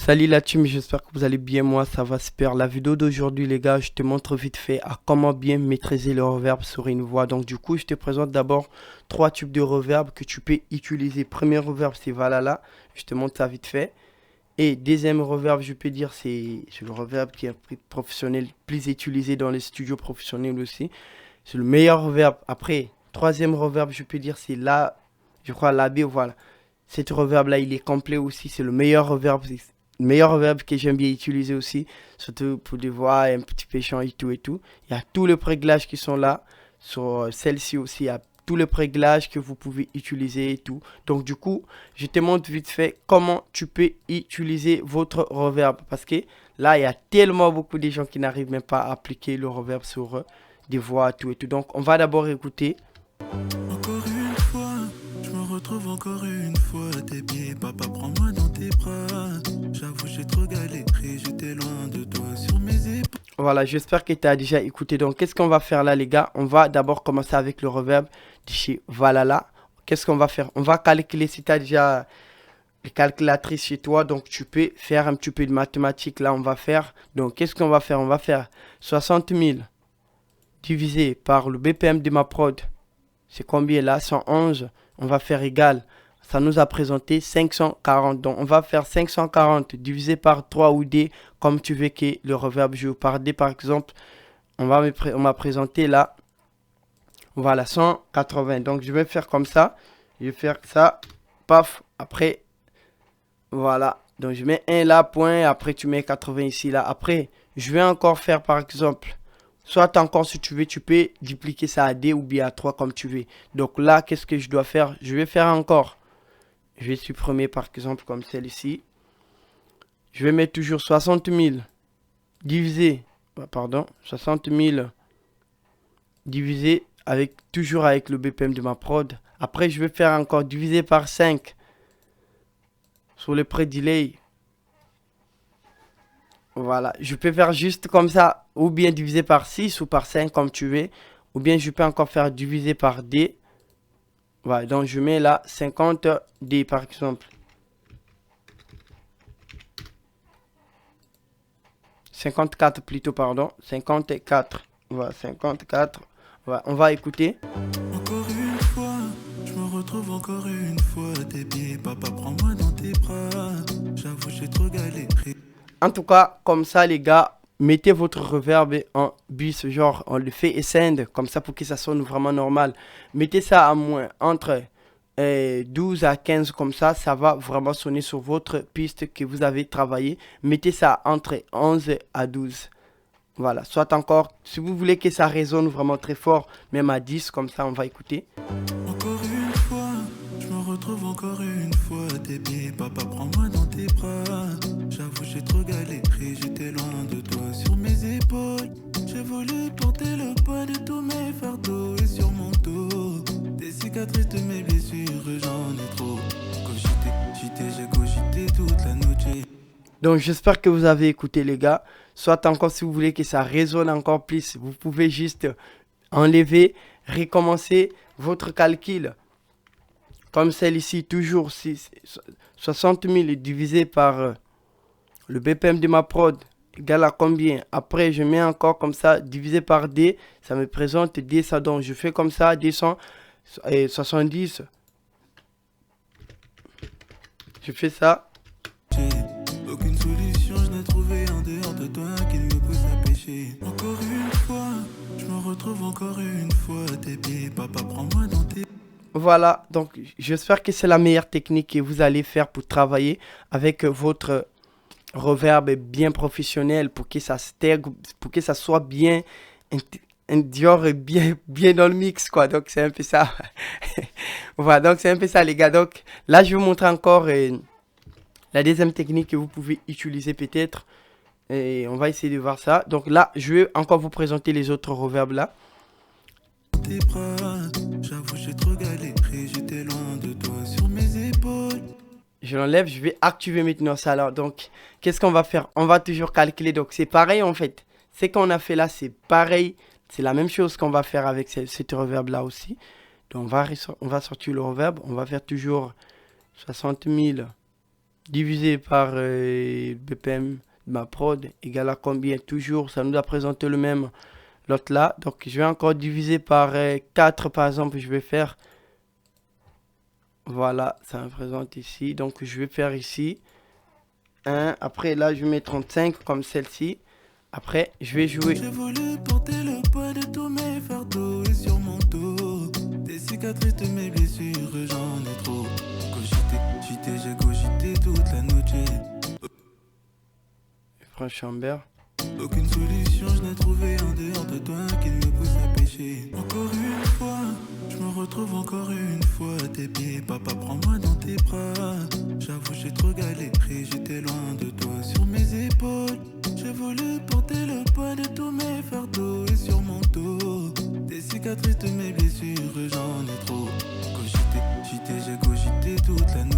Salut la team, j'espère que vous allez bien, moi ça va super. La vidéo d'aujourd'hui les gars, je te montre vite fait à comment bien maîtriser le reverb sur une voix. Donc du coup, je te présente d'abord trois types de reverb que tu peux utiliser. Premier reverb c'est Valhalla, je te montre ça vite fait. Et deuxième reverb, je peux dire c'est le reverb qui est professionnel, plus utilisé dans les studios professionnels aussi. C'est le meilleur reverb. Après, troisième reverb, je peux dire c'est là, je crois l'AB, voilà. Cet reverb là, il est complet aussi, c'est le meilleur reverb que j'aime bien utiliser aussi, surtout pour des voix un petit peu chanter et tout et tout. Il y a tous les réglages qui sont là. Sur celle-ci aussi, il y a tous les réglages que vous pouvez utiliser et tout. Donc du coup, je te montre vite fait comment tu peux utiliser votre reverb. Parce que là, il y a tellement beaucoup de gens qui n'arrivent même pas à appliquer le reverb sur des voix tout et tout. Donc on va d'abord écouter. Encore une fois, je me retrouve encore une fois à tes pieds, papa prends-moi dans tes bras. J'avoue j'ai trop galéré, j'étais loin de toi sur mes épaules. Voilà, j'espère que tu as déjà écouté. Donc, qu'est-ce qu'on va faire là, les gars? On va d'abord commencer avec le reverb de chez Valhalla. Qu'est-ce qu'on va faire? On va calculer si tu as déjà les calculatrices chez toi. Donc, tu peux faire un petit peu de mathématiques. Là, on va faire. Donc, qu'est-ce qu'on va faire? On va faire 60 000 divisé par le BPM de ma prod. C'est combien là? 111. On va faire égal. Ça nous a présenté 540. Donc, on va faire 540 divisé par 3 ou D, comme tu veux que le reverb joue. Par D, par exemple, on m'a présenté là. Voilà, 180. Donc, je vais faire comme ça. Je vais faire ça. Paf. Après, voilà. Donc, je mets 1 là, point. Après, tu mets 80 ici, là. Après, je vais encore faire, par exemple, soit encore, si tu veux, tu peux dupliquer ça à D ou bien à 3 comme tu veux. Donc là, qu'est-ce que je dois faire? Je vais faire encore. Je vais supprimer par exemple comme celle-ci. Je vais mettre toujours 60 000 divisé, pardon, 60 000 divisé avec toujours avec le BPM de ma prod. Après, je vais faire encore divisé par 5 sur le pré-delay. Voilà, je peux faire juste comme ça, ou bien divisé par 6 ou par 5 comme tu veux. Ou bien je peux encore faire divisé par D. Voilà, donc je mets là 50 D par exemple. 54 plutôt, pardon. 54. Voilà, 54. Voilà, on va écouter. Encore une fois, je me retrouve encore une fois à tes pieds, papa prends-moi dans tes bras. J'avoue j'ai trop galéré. En tout cas, comme ça, les gars, mettez votre reverb en bis, genre on le fait et send, comme ça pour que ça sonne vraiment normal. Mettez ça à moins, entre 12 à 15, comme ça va vraiment sonner sur votre piste que vous avez travaillé. Mettez ça entre 11 à 12. Voilà, soit encore, si vous voulez que ça résonne vraiment très fort, même à 10, comme ça on va écouter. Encore une fois, je me retrouve encore une fois à tes pieds, papa prends-moi dans tes bras. J'avoue j'ai trop galéré, j'étais loin de toi sur mes épaules. J'ai voulu porter le poids de tous mes fardeaux et sur mon dos des cicatrices de mes blessures, j'en ai trop. J'ai cogité toute la nuit. Donc j'espère que vous avez écouté les gars. Soit encore si vous voulez que ça résonne encore plus, vous pouvez juste enlever, recommencer votre calcul. Comme celle-ci, toujours 60 000 divisé par le BPM de ma prod égale à combien? Après, je mets encore comme ça, divisé par D, ça me présente D, ça donc je fais comme ça, 270. Je fais ça. Aucune solution, je n'ai trouvé en dehors de toi qui me pousse à pécher. Encore une fois, je me retrouve encore une fois à tes pieds, papa prends-moi dans tes... Voilà, donc j'espère que c'est la meilleure technique que vous allez faire pour travailler avec votre reverb bien professionnel pour que ça stègue, pour que ça soit bien un Dior et bien dans le mix quoi. Donc c'est un peu ça. Voilà, donc c'est un peu ça les gars. Donc là je vais vous montrer encore la deuxième technique que vous pouvez utiliser peut-être. Et on va essayer de voir ça. Donc là je vais encore vous présenter les autres reverbs là. tes bras. J'avoue j'ai trop galéré, j'étais loin de toi sur mes épaules. Je l'enlève, je vais activer maintenant ça là. Donc qu'est-ce qu'on va faire? On va toujours calculer. Donc c'est pareil en fait. Ce qu'on a fait là c'est pareil. C'est la même chose qu'on va faire avec cette reverb là aussi. Donc on va sortir le reverb. On va faire toujours 60 000 divisé par BPM de ma prod égale à combien? Toujours, ça nous a présenté le même. L'autre là, donc je vais encore diviser par 4 par exemple, je vais faire, voilà, ça me présente ici, donc je vais faire ici 1, après là je mets 35 comme celle-ci, après je vais jouer. J'ai voulu porter le poids de tous mes fardeaux et sur mon dos des cicatrices de mes blessures, j'en ai trop. J'ai cogité toute la nuit. Je prends Chambert. Aucune solution, je n'ai trouvé en dehors de toi qui me pousse à pécher. Encore une fois, je me retrouve encore une fois à tes pieds. Papa, prends-moi dans tes bras. J'avoue, j'ai trop galéré, j'étais loin de toi sur mes épaules. J'ai voulu porter le poids de tous mes fardeaux et sur mon dos des cicatrices de mes blessures, j'en ai trop. J'ai cogité toute la nuit.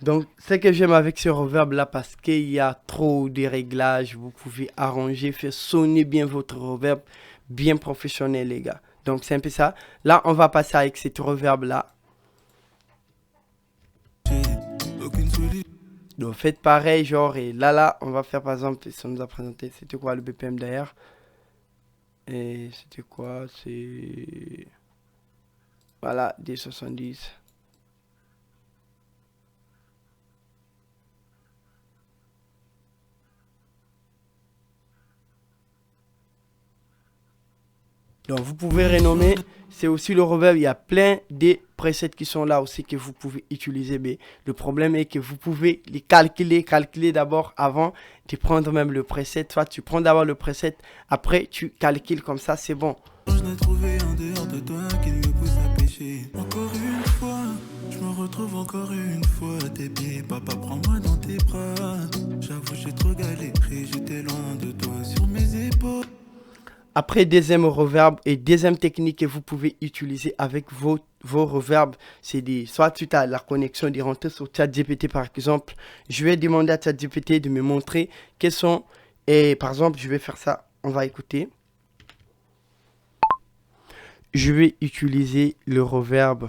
Donc, ce que j'aime avec ce reverb là, parce qu'il y a trop de réglages, vous pouvez arranger, faire sonner bien votre reverb, bien professionnel les gars. Donc, c'est un peu ça. Là, on va passer avec cette reverb là. Donc, faites pareil, genre, et là, on va faire par exemple, ça nous a présenté, c'était quoi le BPM d'ailleurs? Et c'était quoi? C'est... Voilà, des 70. Donc vous pouvez renommer, c'est aussi le reverb, il y a plein de presets qui sont là aussi que vous pouvez utiliser, mais le problème est que vous pouvez les calculer d'abord avant de prendre même le preset. Soit tu prends d'abord le preset, après tu calcules comme ça, c'est bon. Je n'ai trouvé en dehors de toi qui me pousse à pécher. Encore une fois, je me retrouve encore une fois à tes pieds. Papa, prends-moi dans tes bras. J'avoue, j'ai trop galéré, j'étais loin de toi sur mes épaules. Après, deuxième reverb et deuxième technique que vous pouvez utiliser avec vos reverbs, c'est soit tu as la connexion de rentrer sur ChatGPT par exemple. Je vais demander à ChatGPT de me montrer quels sont, et par exemple, je vais faire ça, on va écouter. Je vais utiliser le reverb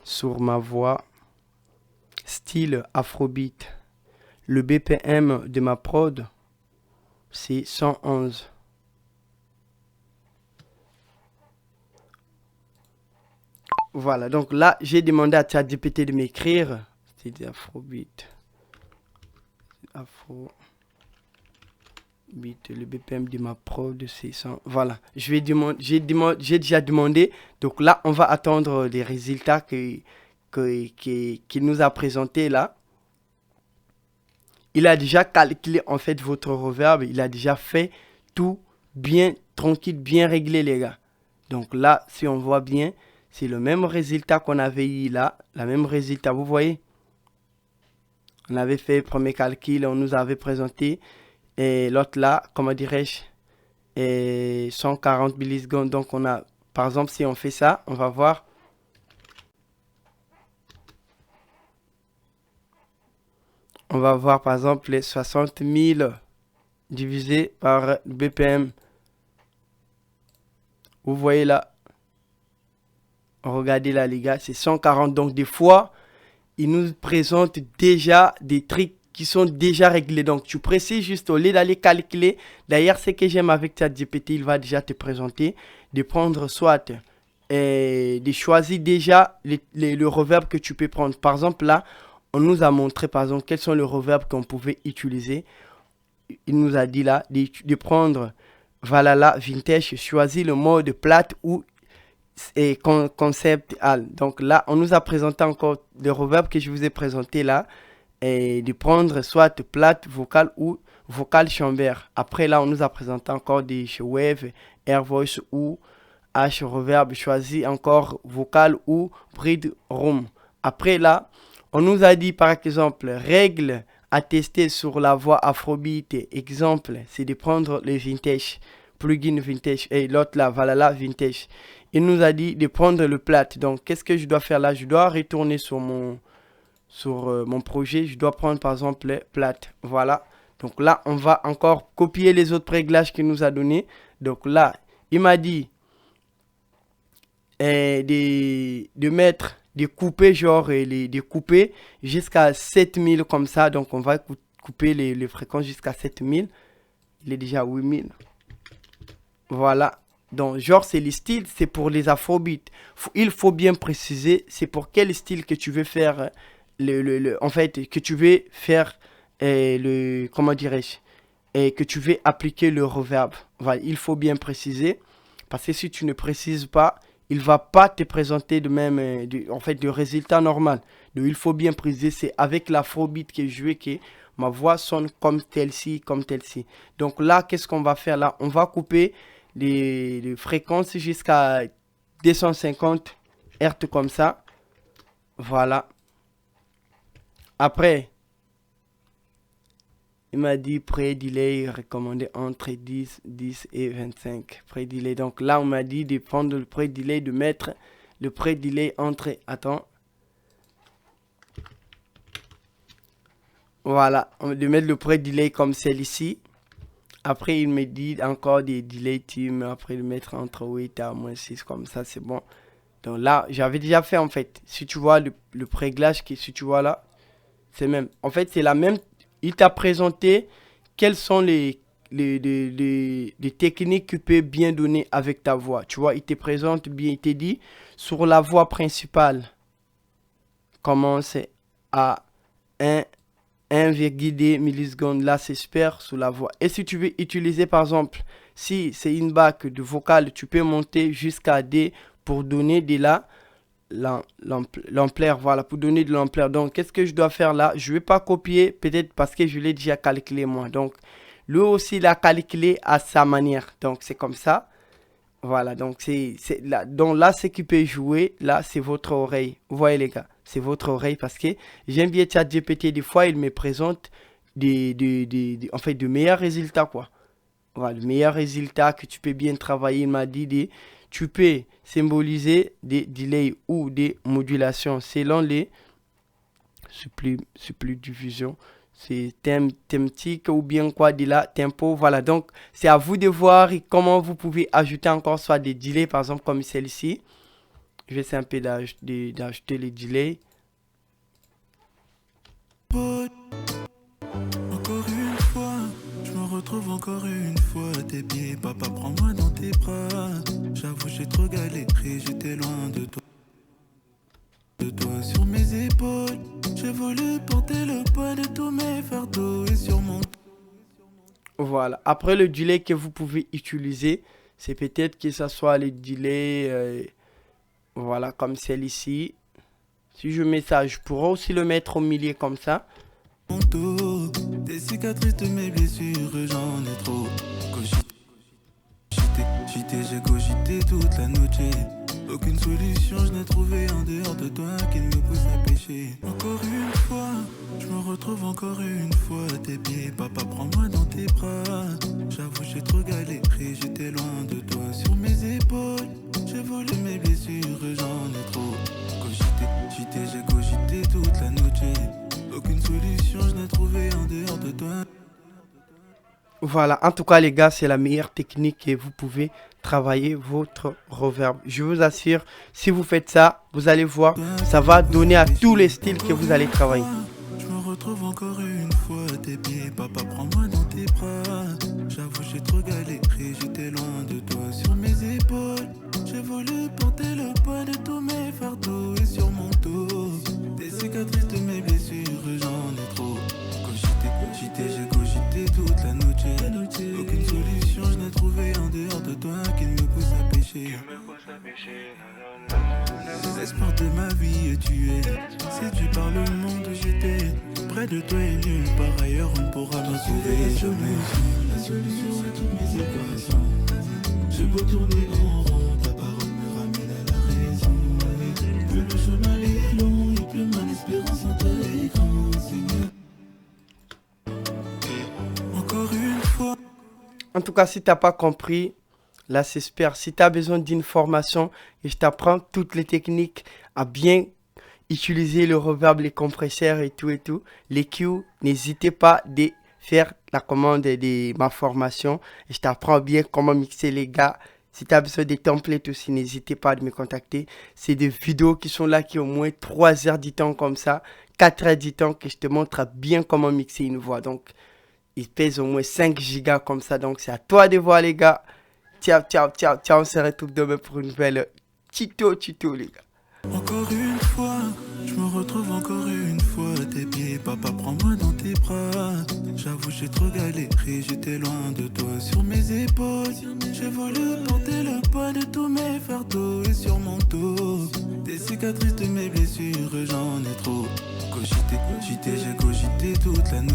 sur ma voix, style Afrobeat. Le BPM de ma prod, c'est 111. Voilà, donc là, j'ai demandé à ChatGPT de m'écrire. C'était Afrobeat. Afrobeat, le BPM de ma prod, c'est 100. Voilà, j'ai déjà demandé. Donc là, on va attendre les résultats qu'il nous a présentés là. Il a déjà calculé en fait votre reverb. Il a déjà fait tout bien tranquille, bien réglé les gars. Donc là, si on voit bien, c'est le même résultat qu'on avait eu là. Le même résultat, vous voyez. On avait fait le premier calcul, on nous avait présenté. Et l'autre là, comment dirais-je, 140 millisecondes. Donc on a, par exemple, si on fait ça, on va voir. On va voir par exemple les 60 000 divisé par BPM. Vous voyez là. Regardez là les gars, c'est 140. Donc des fois, il nous présente déjà des trucs qui sont déjà réglés. Donc tu précises juste au lieu d'aller calculer. D'ailleurs, ce que j'aime avec ChatGPT, il va déjà te présenter de prendre soit de choisir déjà le reverb que tu peux prendre. Par exemple là, on nous a montré par exemple quels sont les reverbs qu'on pouvait utiliser. Il nous a dit là de prendre Valhalla Vintage, choisir le mode plate ou conceptual. Donc là, on nous a présenté encore le reverb que je vous ai présenté là. Et de prendre soit plate, vocal ou vocal chambert. Après là, on nous a présenté encore des wave, air voice ou H reverb. Choisi encore vocal ou bridge room. Après là, on nous a dit par exemple, règle à tester sur la voix Afrobeat. Exemple, c'est de prendre le vintage, plugin vintage. Et l'autre là, Valhalla vintage. Il nous a dit de prendre le plate. Donc, qu'est-ce que je dois faire là? Je dois retourner sur mon projet. Je dois prendre par exemple les plates. Voilà. Donc là, on va encore copier les autres réglages qu'il nous a donné. Donc là, il m'a dit de couper, genre, de couper jusqu'à 7000 comme ça. Donc, on va couper les fréquences jusqu'à 7000. Il est déjà à 8000. Voilà. Donc, genre, c'est les styles, c'est pour les afrobeats. Il faut bien préciser, c'est pour quel style que tu veux faire, en fait, que tu veux faire, comment dirais-je, et que tu veux appliquer le reverb. Voilà, il faut bien préciser, parce que si tu ne précises pas, il va pas te présenter de même, en fait, de résultat normal. Donc, il faut bien préciser, c'est avec l'afrobeat que je veux que ma voix sonne comme celle-ci, comme celle-ci. Donc là, qu'est-ce qu'on va faire là? On va couper les fréquences jusqu'à 250 Hz comme ça. Voilà. Après, il m'a dit pré-delay recommandé entre 10 et 25. Pré-delay. Donc là, on m'a dit de prendre le pré-delay, de mettre le pré-delay entre... Attends. Voilà. De mettre le pré-delay comme celle-ci. Après, il me dit encore des delay team. Après, le mettre entre 8 à moins 6. Comme ça, c'est bon. Donc là, j'avais déjà fait en fait. Si tu vois le préglage, si tu vois là, c'est même. En fait, c'est la même. Il t'a présenté quelles sont les techniques que tu peux bien donner avec ta voix. Tu vois, il te présente bien. Il te dit sur la voix principale, commence à 1,2 millisecondes. Là, c'est super sur la voix. Et si tu veux utiliser, par exemple, si c'est une bac de vocal, tu peux monter jusqu'à D pour donner de l'ampleur. Voilà, pour donner de l'ampleur. Donc, qu'est-ce que je dois faire là? Je ne vais pas copier, peut-être parce que je l'ai déjà calculé moi. Donc, lui aussi, il a calculé à sa manière. Donc, c'est comme ça. Voilà, donc donc là, ce qui peut jouer, là, c'est votre oreille. Vous voyez, les gars, c'est votre oreille parce que j'aime bien ChatGPT. Des fois, il me présente en fait, de meilleurs résultats, quoi. Voilà, le meilleur résultat que tu peux bien travailler. Il m'a dit, tu peux symboliser des delays ou des modulations selon les diffusion. C'est thématique ou bien quoi de la tempo. Voilà, donc c'est à vous de voir comment vous pouvez ajouter encore soit des delays, par exemple comme celle-ci. Je vais essayer un peu d'ajouter les delays. Encore une fois, je me retrouve encore une fois à tes pieds. Papa, prends-moi dans tes bras. J'avoue, j'ai trop galéré, j'étais loin de toi. De toi sur mes épaules, j'ai voulu porter le poids de tous mes fardeaux et sur mon... Voilà, après le delay que vous pouvez utiliser, c'est peut-être que ce soit le delay, voilà, comme celle-ci. Si je mets ça, je pourrais aussi le mettre au milieu comme ça. Mon dos, des cicatrices de mes blessures, j'en ai trop. J'ai cogité toute la nuit. Aucune solution je n'ai trouvé en dehors de toi qui me pousse à pécher. Encore une fois, je me retrouve encore une fois à tes pieds. Papa, prends-moi dans tes bras. J'avoue, j'ai trop galéré, j'étais loin de toi sur mes épaules. J'ai volé mes blessures, j'en ai trop. J'ai cogité toute la nuit. Aucune solution je n'ai trouvé en dehors de toi. Voilà, en tout cas les gars, c'est la meilleure technique que vous pouvez travailler votre reverb. Je vous assure, si vous faites ça, vous allez voir, ça va donner à tous les styles que vous allez travailler. Je me retrouve encore une fois à tes pieds. Papa, prends-moi dans tes bras. J'avoue, j'ai trop galéré, j'étais loin de toi sur mes épaules. J'ai voulu porter le poids de tous mes fardeaux et sur mon dos des cicatrices de mes blessures, j'en ai trop. J'ai cogité toute la nuit. Aucune solution je n'ai trouvé en dehors de toi qui me pousse à pécher. L'espoir de ma vie est tué. Séduit par le monde j'étais. Près de toi et nulle part ailleurs on ne pourra me sauver jamais. La solution à toutes mes équations. Je peux tourner en rond, ta parole me ramène à la raison. Plus le chemin est long et plus mon espérance en toi est grande, Seigneur. Encore une fois. En tout cas, si tu n'as pas compris, là c'est super. Si tu as besoin d'une formation et je t'apprends toutes les techniques à bien utiliser le reverb, les compresseurs et tout, les cues, n'hésitez pas de faire la commande de ma formation. Et je t'apprends bien comment mixer les gars. Si tu as besoin des templates aussi, n'hésitez pas à me contacter. C'est des vidéos qui sont là, qui ont au moins 3 heures du temps comme ça, 4 heures du temps, que je te montre bien comment mixer une voix. Donc, il pèse au moins 5 gigas comme ça. Donc, c'est à toi de voir, les gars. Ciao, ciao, ciao, ciao. On se retrouve demain pour une nouvelle tuto, les gars. Encore une fois, je me retrouve encore une fois à tes pieds, papa prends-moi dans tes bras. J'avoue j'ai trop galéré, j'étais loin de toi sur mes épaules. J'ai voulu porter le poids de tous mes fardeaux et sur mon dos des cicatrices de mes blessures, j'en ai trop. Cogité, j'ai cogité toute la nuit.